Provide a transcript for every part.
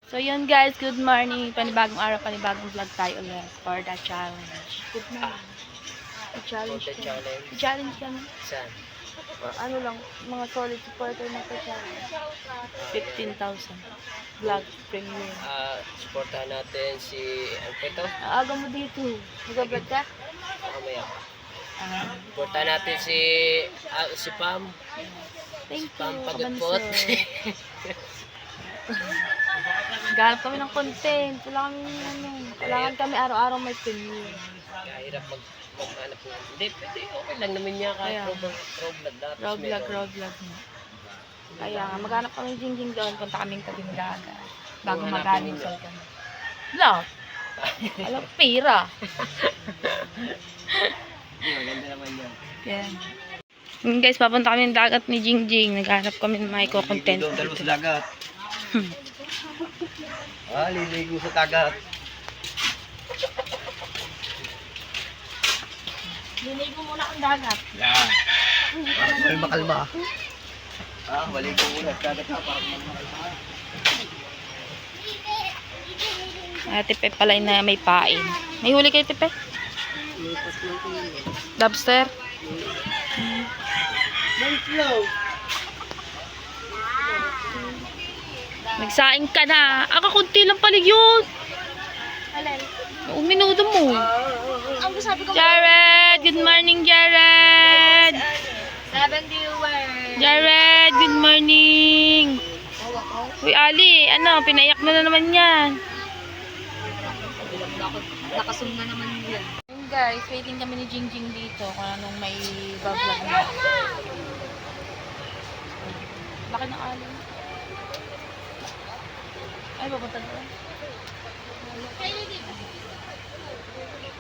So yun guys, good morning. Panibagong araw, panibagong vlog tayo ulit for the challenge. Good morning. I-challenge For the ka. challenge. I-challenge ka na. Saan? Ano lang, mga solid supporter na challenge. 15,000. Vlog premium. Supportahan natin si, ano pa ito? Aga mo dito. Mag-vlog ka? Mamaya pa. Supportahan natin si Pam. Thank Pam you. Pagutpot. Ganap kami ng content. Kailangan kami araw-araw may premium. Kahirap maghanap ng. Hindi, pwede. Okay lang naman niya kahit Kaya. raw vlog dapat. Road vlog na. Kaya nga, maghanap kami ng Jingjing doon. Punta kaming tabing dagat. Bago Kung hanapin mag-almusal kami. Vlog! Alam, pira. Maganda naman yan. Yan. Yun guys, papunta kami ng dagat ni Jingjing. Naghanap kami ng mga content. Dalo sa dagat. Liligo sa dagat. Liligo muna ang dagat. Yan. Para makalma. Maligo muna sa dagat para makalma. Tepe pala na may pain. May huli kayo, Tepe? Lobster? Nagsaing ka na. Kunti lang pala yun. Alay. Minuto mo. Ang sabi ko, Jared! Good morning, Jared! 7 viewers. Jared, good morning! Uy, Ali, pinaiyak mo na naman yan. Nakasum na naman yan. Ayun guys, waiting kami ni Jingjing dito kung anong may vlog na. Laki ng alon. Ay, papunta doon.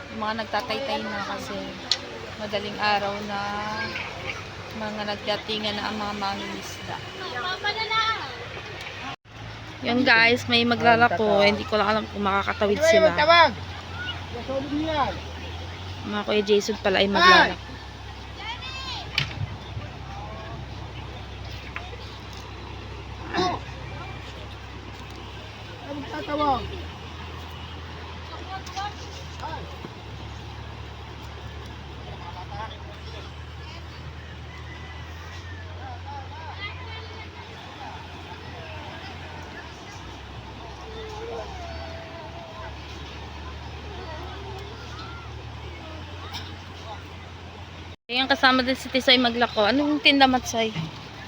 Yung mga nagtataytay na kasi madaling araw na mga nagdatingan na ang mga mangingisda. Yun guys, may maglalako. Hindi ko lang alam kung makakatawid sila. Mga Kuya Jason pala ay maglalako. Yung kasama din si Tisay maglako. Anong tinda Matsay?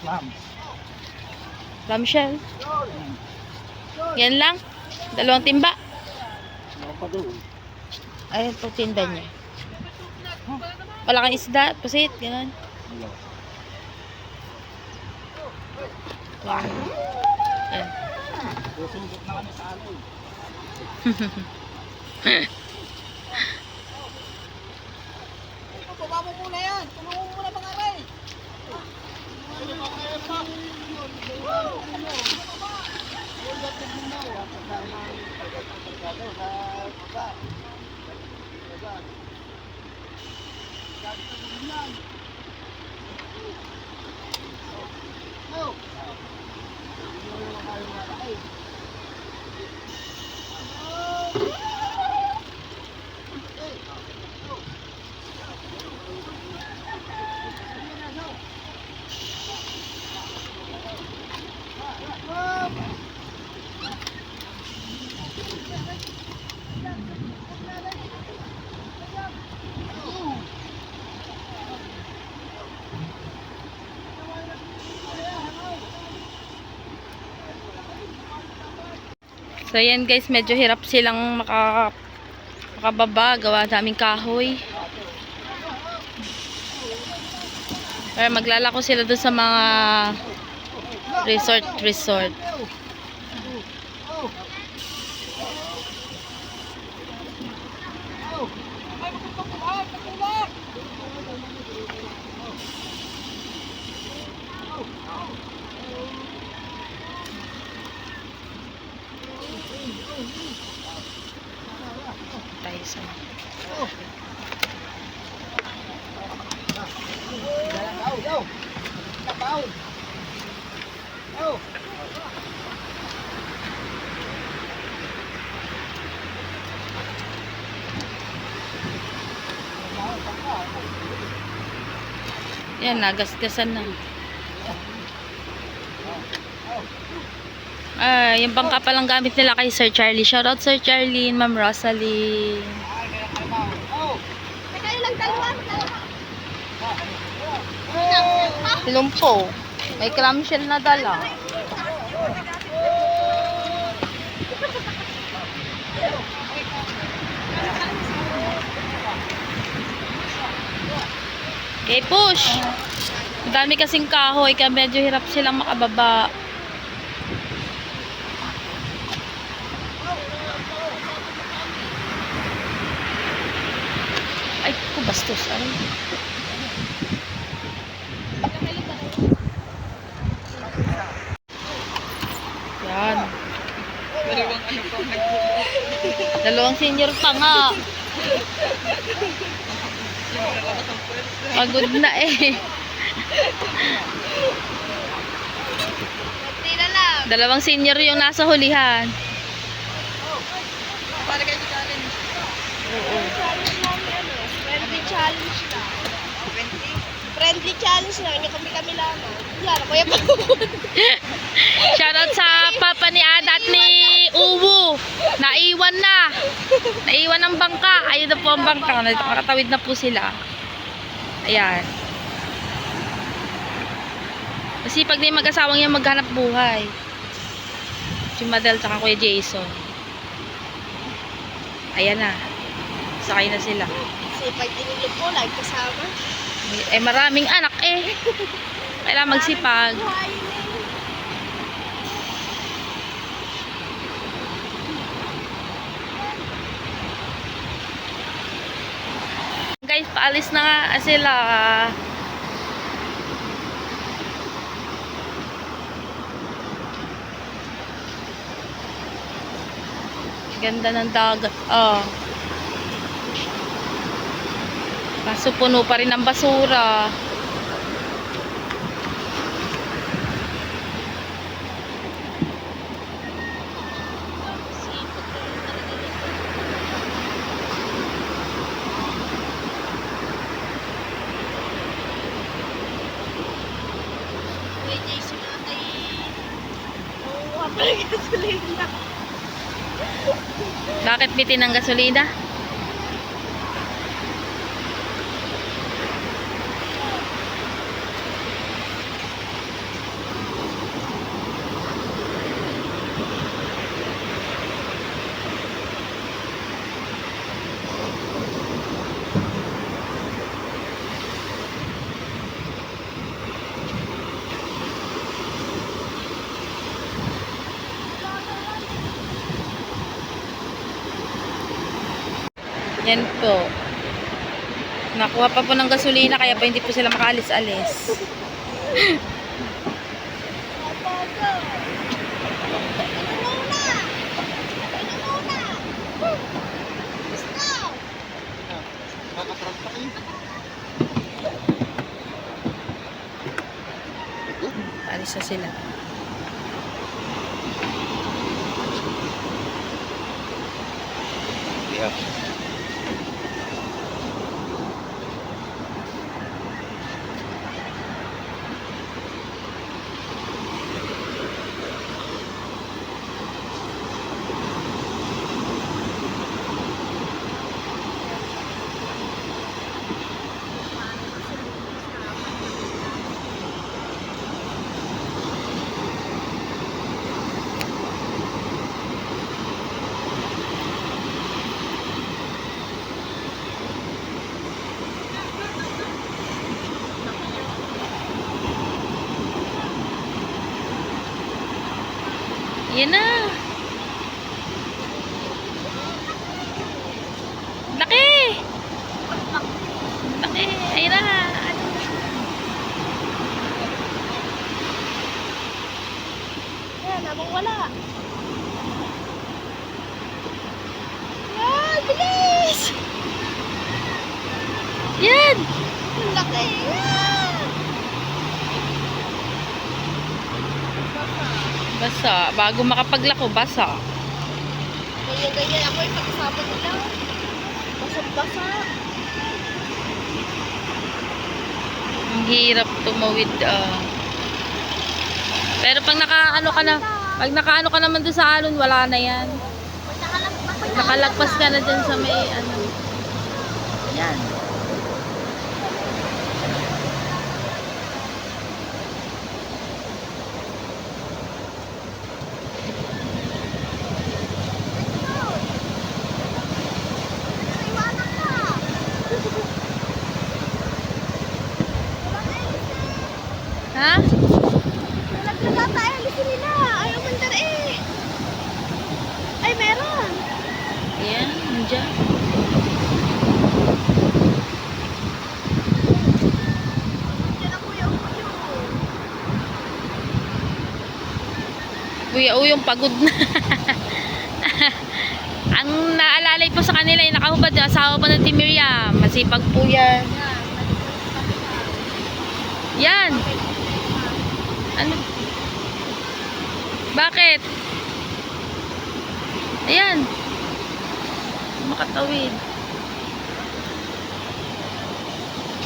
Ma'am. Ramshell? Yan lang? 2 timba? Ano pa doon? Ayun po tinda niya. Wala kang isda, pusit, gano'n. Wow. Yan. Susundot na kami sa alon. Baba mo muna yan. Tulungan mo muna mga aray. So yan guys, medyo hirap silang makababa, gawa daming kahoy. Pero maglalako sila doon sa mga resort. Tayo sa Yan, nagasgasan na. Yung bangka palang gamit nila kay Sir Charlie. Shoutout Sir Charlie, Ma'am Rosalie. Lumpo. May clamshell na dala. Okay, push. Madami kasing kahoy, kaya medyo hirap silang makababa. Ay, bastos. Ay. Yan. Dalawang senior pa nga. Pagod na eh. Dalawang senior yung nasa hulihan. Friendly challenge na. Friendly challenge na. Hindi kami lamang. Yan, kuya pa. Shoutout sa papa ni Ada at ni Uwu. Naiwan na. Naiwan ang bangka. Ayun na po ang bangka. Nakatawid na po sila. Ayan. Kasi pag na yung mag-asawang yan maghanap buhay. Si Madel tsaka Kuya Jason. Ayan na. Sakay na sila. Sipag dinilog ko, like kasama. Eh maraming anak eh. Kailangan magsipag. Guys, paalis na nga sila. Ganda ng dagat. Oh. Kaso puno pa rin ang basura. Kuya Jason natin. Oo, pala gasolina. Bakit bitin ang gasolina? Yan po. Nakuha pa po ng gasolina kaya pa hindi po sila makaalis-alis. Alis na sila. Yeah. Yan na. Laki. Laki. Ayan na. Yan, namang wala. Yan, bilis! Yan. Ang laki. Yan! Basa. Bago makapaglako, basa. Ganyan-ganyan ako yung pag-usapan nila. Basang-basa. Ang hirap tumawid Pero pag nakaano ka naman doon sa alon, wala na yan. Nakalagpas ka na dyan sa may ano. Yan. Ha? Nalaglaga tayo. Gusto nila. Ayaw mandar eh. Ay, meron. Ayan, nandiyan. Diyan ang kuya Uyo. Kuya Uyong pagod na. Ang naalalay po sa kanila yung nakahubad yung asawa pa ng Timiria. Masipag po yan. Yan. Ano? Bakit? Ayan. Makatawid.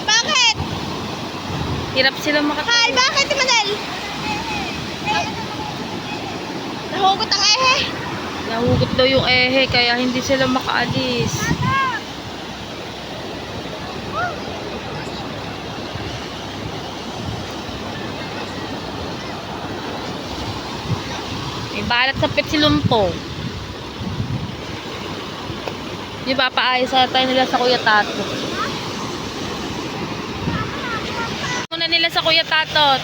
Bakit? Hirap sila Hi, makatawid. bakit, Manel? Nahugot ang ehe. Nahugot daw yung ehe kaya hindi sila makaalis. May balat sa Petsilumpo. Yung papaayos na tayo nila sa Kuya Tato. Muna nila sa Kuya Tatot.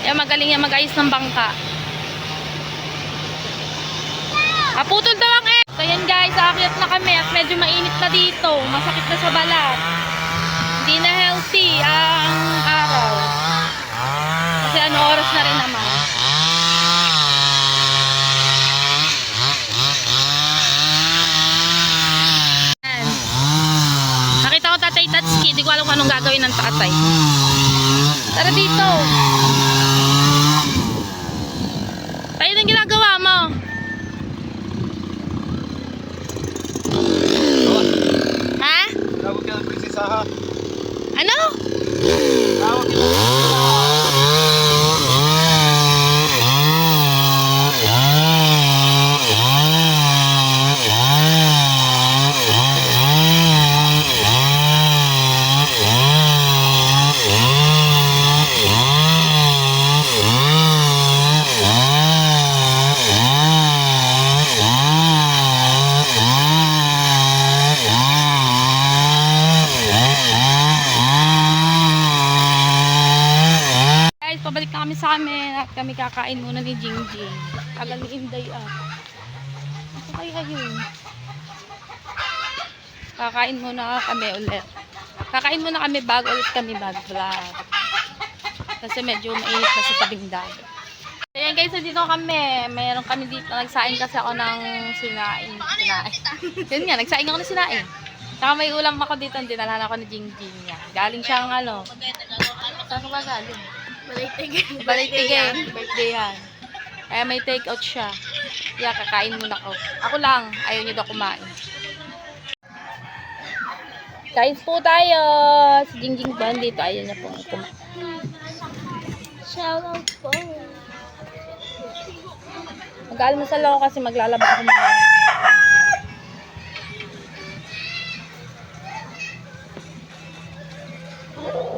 Yan, magaling yan mag-ayos ng bangka. Kaputol daw ang eh. So yan guys, aakyat na kami at medyo mainit na dito. Masakit na sa balat. Hindi na healthy ang araw. Kasi ano oras na rin naman. Yan. Nakita ko Tatay Tatsuki. Di ko alam kung anong gagawin ng tatay. Tara dito. Tayo ng ginagawa mo. Ha? Tawag ka ng prinsesa ha. Ano? Tawag ka ng Guys, pabalik na kami sa amin at kami kakain muna ni Jingjing. Tagal ni Inday Ako kaya yun. Kakain muna kami ulit. Kakain muna kami bago ulit kami mag-vlog. Kasi medyo mainit na sa tabing dagat. So yan guys, dito kami. Mayroon kami dito. Nagsaing kasi ako ng sinaing. Yun nga, nagsaing ako ng sinaing. Saka may ulam ako dito. Dinalahan ako ni Jingjing niya. Galing siyang ano. Saan ka ba galing? Balitigay. Birthday yan. Kaya may take out siya. Kaya kakain muna ko. Ako lang. Ayaw niyo daw kumain. Kain po tayo. Si Jingjing po dito. Ayaw niya pong kumain. Shout out po. Mag-almusal ako kasi maglalaba ako mga.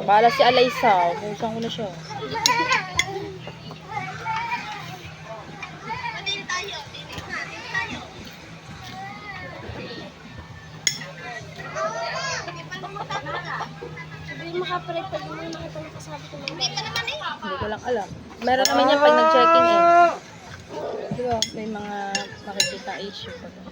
Bala si Alaysa. Pusang ko na siya. Dito tayo. Dito tayo. Sabihin mo ka pala pag mo nakita nakasabi ko. Hindi pa naman eh. Hindi ko lang alam. Meron naman yan pag nag-checking in. Diba? May mga makikita issue pa doon.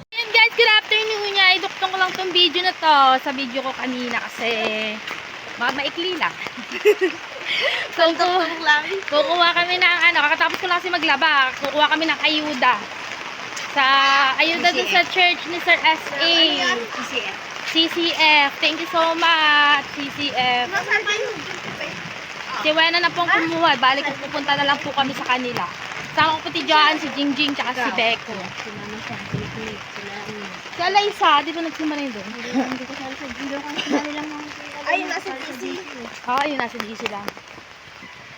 Ayan guys, good afternoon niya. Iduktong ko lang tong video na to sa video ko kanina kasi maikli lang. So, kukuha kami ng ano, kakatapos ko lang kasi maglaba. Kukuha kami ng ayuda. Sa ayuda dun sa church ni Sir S.A. CCF. Thank you so much, CCF. Si Wena na pong kumuha. Balik, pupunta na lang po kami sa kanila. Sama ko pati dyan, si Jingjing, tsaka si Beko. Si Alaysa, di ba nagsimula yun doon? Hindi ko sabi sa video kasi dali lang ng Ayun, nasa DC. Ah, yun, nasa DC lang.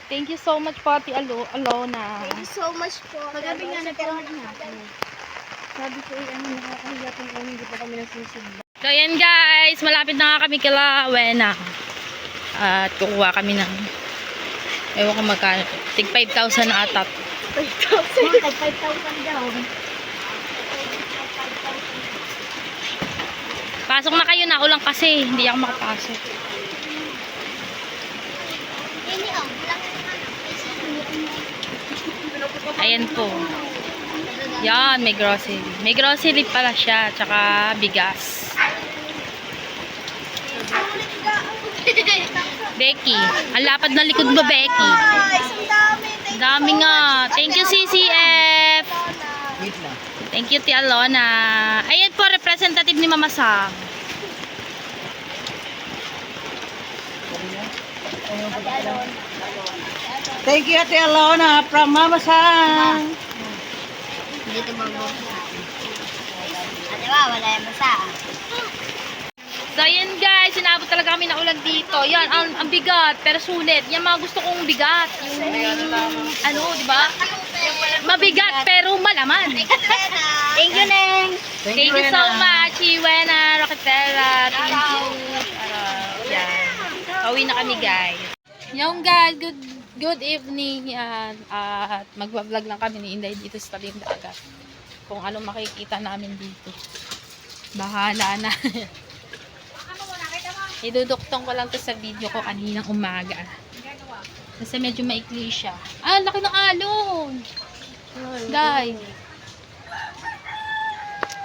Thank you so much po, Ate Alona. Thank you so much po. Kagabi nga nag-comment na ako. Sabi ko, ano, nakakahiya kung hindi pa kami nagsisigla. So, yan guys. Malapit na nga kami kila Wena. At kukuha kami ng ewan ko magkano. Tig 5,000 na atat. 5,000 daw. Pasok na kayo na. Ulang kasi. Hindi ako makapasok. Ayan po. Yan, may grocery. May grocery pala siya. Tsaka bigas. Becky. Ang lapad na likod mo, Becky. Guys, ang dami. Dami nga. Thank you, CCF. Wait lang. Thank you, Tia Alona. Ayan po, representative ni Mama Sang. Thank you, Ate Alona, from Mama Sang. Dito mabubusa. Ate ba, wala yung basa. So, yan guys. Sinabot talaga kami na ulan dito. Yan, ang bigat. Pero sulit. Yan mga gusto kong bigat. Yung, ano, di ba? Mabigat pero malaman. Thank you, Neng. Thank you so much, Iwena, Rocketera. Thank you. Yan. Pauwi na kami, guys. Yung guys, good evening. Yan. At magbablog lang kami ni Inday dito sa tabing dagat. Kung ano makikita namin dito. Bahala na. Iduduktong ko lang to sa video ko kaninang umaga. Kasi medyo maikli siya. Ah, laki ng alon! Guys.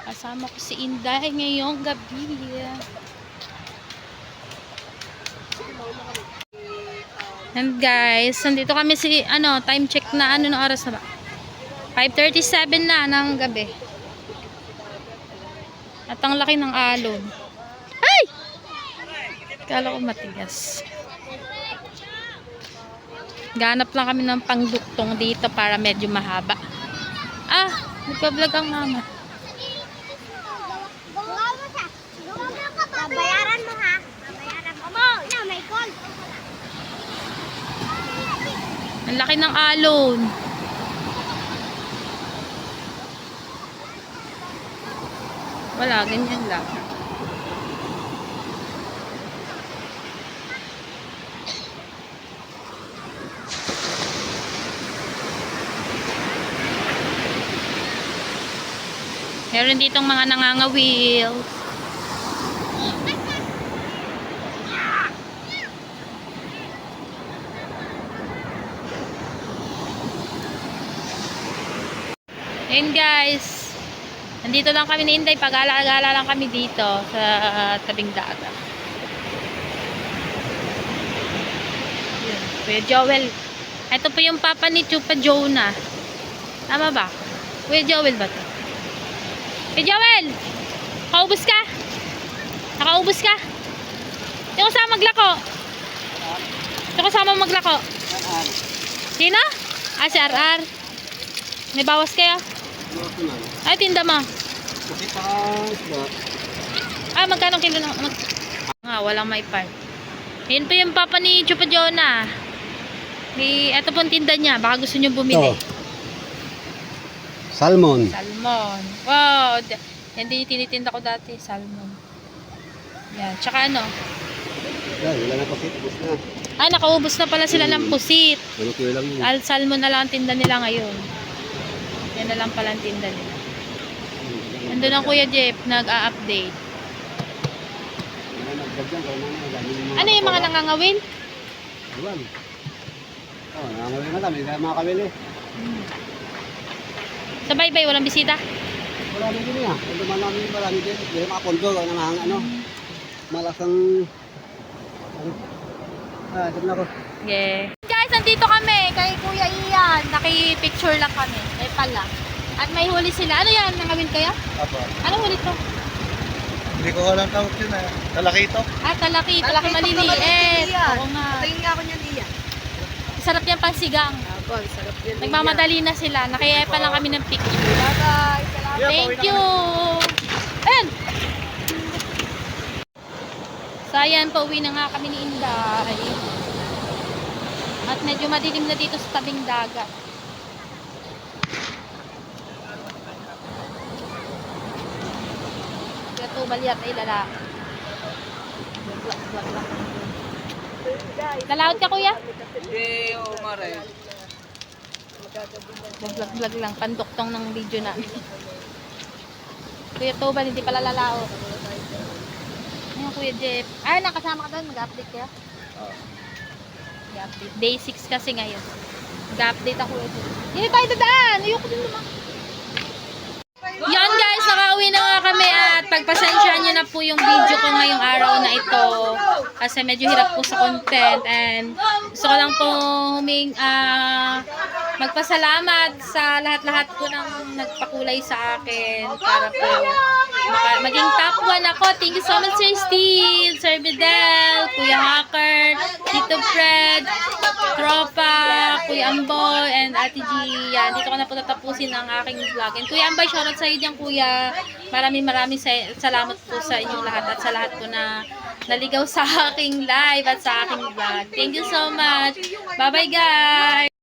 Kasama ko si Inday ngayong gabi. And guys, nandito kami si, time check na, na oras na ba? 5:37 na ng gabi. At ang laki ng alon. Ay! Kala ko matigas. Ganap lang kami ng pangduktong dito para medyo mahaba. Ah, nagpa-vlog ang mama. Bayaran mo ha. Bayaran mo. Na, may call. Ang laki ng alon. Wala, ganyan lang. Meron ditong mga nangangawil. Ayun guys. Nandito lang kami ni Inday. Pag-ala-gala lang kami dito sa tabing dagat. Yun. Kuya Joel. Ito po yung papa ni Chupa Jonah. Tama ba? Kuya Joel ba ito? Kuya Joel! Nakaubos ka? Nakaubos ka? Hindi ko sama maglako. Hindi ko sama maglako. Sino? Ah, si RR. May bawas kayo? Ay, tinda mo. Ah, magkano kilo na? Walang may part. Yun po yung papa ni Chupa Jonah. Ito po ang tinda niya. Baka gusto nyo bumili. Salmon. Salmon. Wow. Hindi tinitinda ko dati. Salmon. Yan. Tsaka ano? Yan, wala na pasit. Ubus na. Ay, nakaubos na pala sila ng pusit. Malutuyo lang yun. Salmon na lang ang tinda nila ngayon. Yan na lang pala ang tinda nila. Nandun ang Kuya Jeff, nag-a-update. Ano yung mga nangangawin? Iwan. Oh, nangangawin na kami. Kaya mga kawili. Sa baybay, walang bisita? Wala na din yan. Kung duman namin marami din. Hindi mga pondo. Malasang... ito na ako. Yeah. Guys, nandito kami kay Kuya Ian. Naki-picture lang kami. Eh pala. At may huli sila. Ano yan? Nangawin kaya? Apo. Ano huli to? Hindi ko alam tawag yun eh. Talakito. Ah, talaki. Talaki maliliit. Oo nga. Tingin nga ako niyan, Iya. Sarap yan pang sigang. Apo, sarap yun. Nagmamadali na sila. Nakiyepa lang kami ng picture. Bye-bye. Salamat. Thank you. Ayan. So, ayan, pauwi na nga kami ni Inday. At medyo madilim na dito sa tabing dagat. Kaya tubal yata ay lalaki. Lalaot ka, kuya? Hindi, oo, mare. Vlog lang, panduktong ng video namin. Kuya Tobal, hindi pala lalaot. Ayun, Kuya Jeff. Ay, nakasama ka doon, mag-update kaya? Mag-update. Day 6 kasi ngayon. Mag-update ako. Hindi tayo dadaan! Ayoko din naman. Yan guys, nakauwi na nga kami at pagpasensyahan nyo na po yung video ko ngayong araw na ito kasi medyo hirap po sa content and gusto ko lang po magpasalamat sa lahat-lahat po ng nagpakulay sa akin para po maging top 1 ako. Thank you so much Sir Steve, Sir Bidel, Kuya Hacker, Tito Fred, Tropa, Kuya Amboy, and Ate G. Yan, dito ko na po tatapusin ang aking vlog. And Kuya Amboy, shoutout sa iyo dyan, Kuya. Maraming salamat po sa inyong lahat at sa lahat po na naligaw sa aking live at sa aking vlog. Thank you so much. Bye-bye, guys!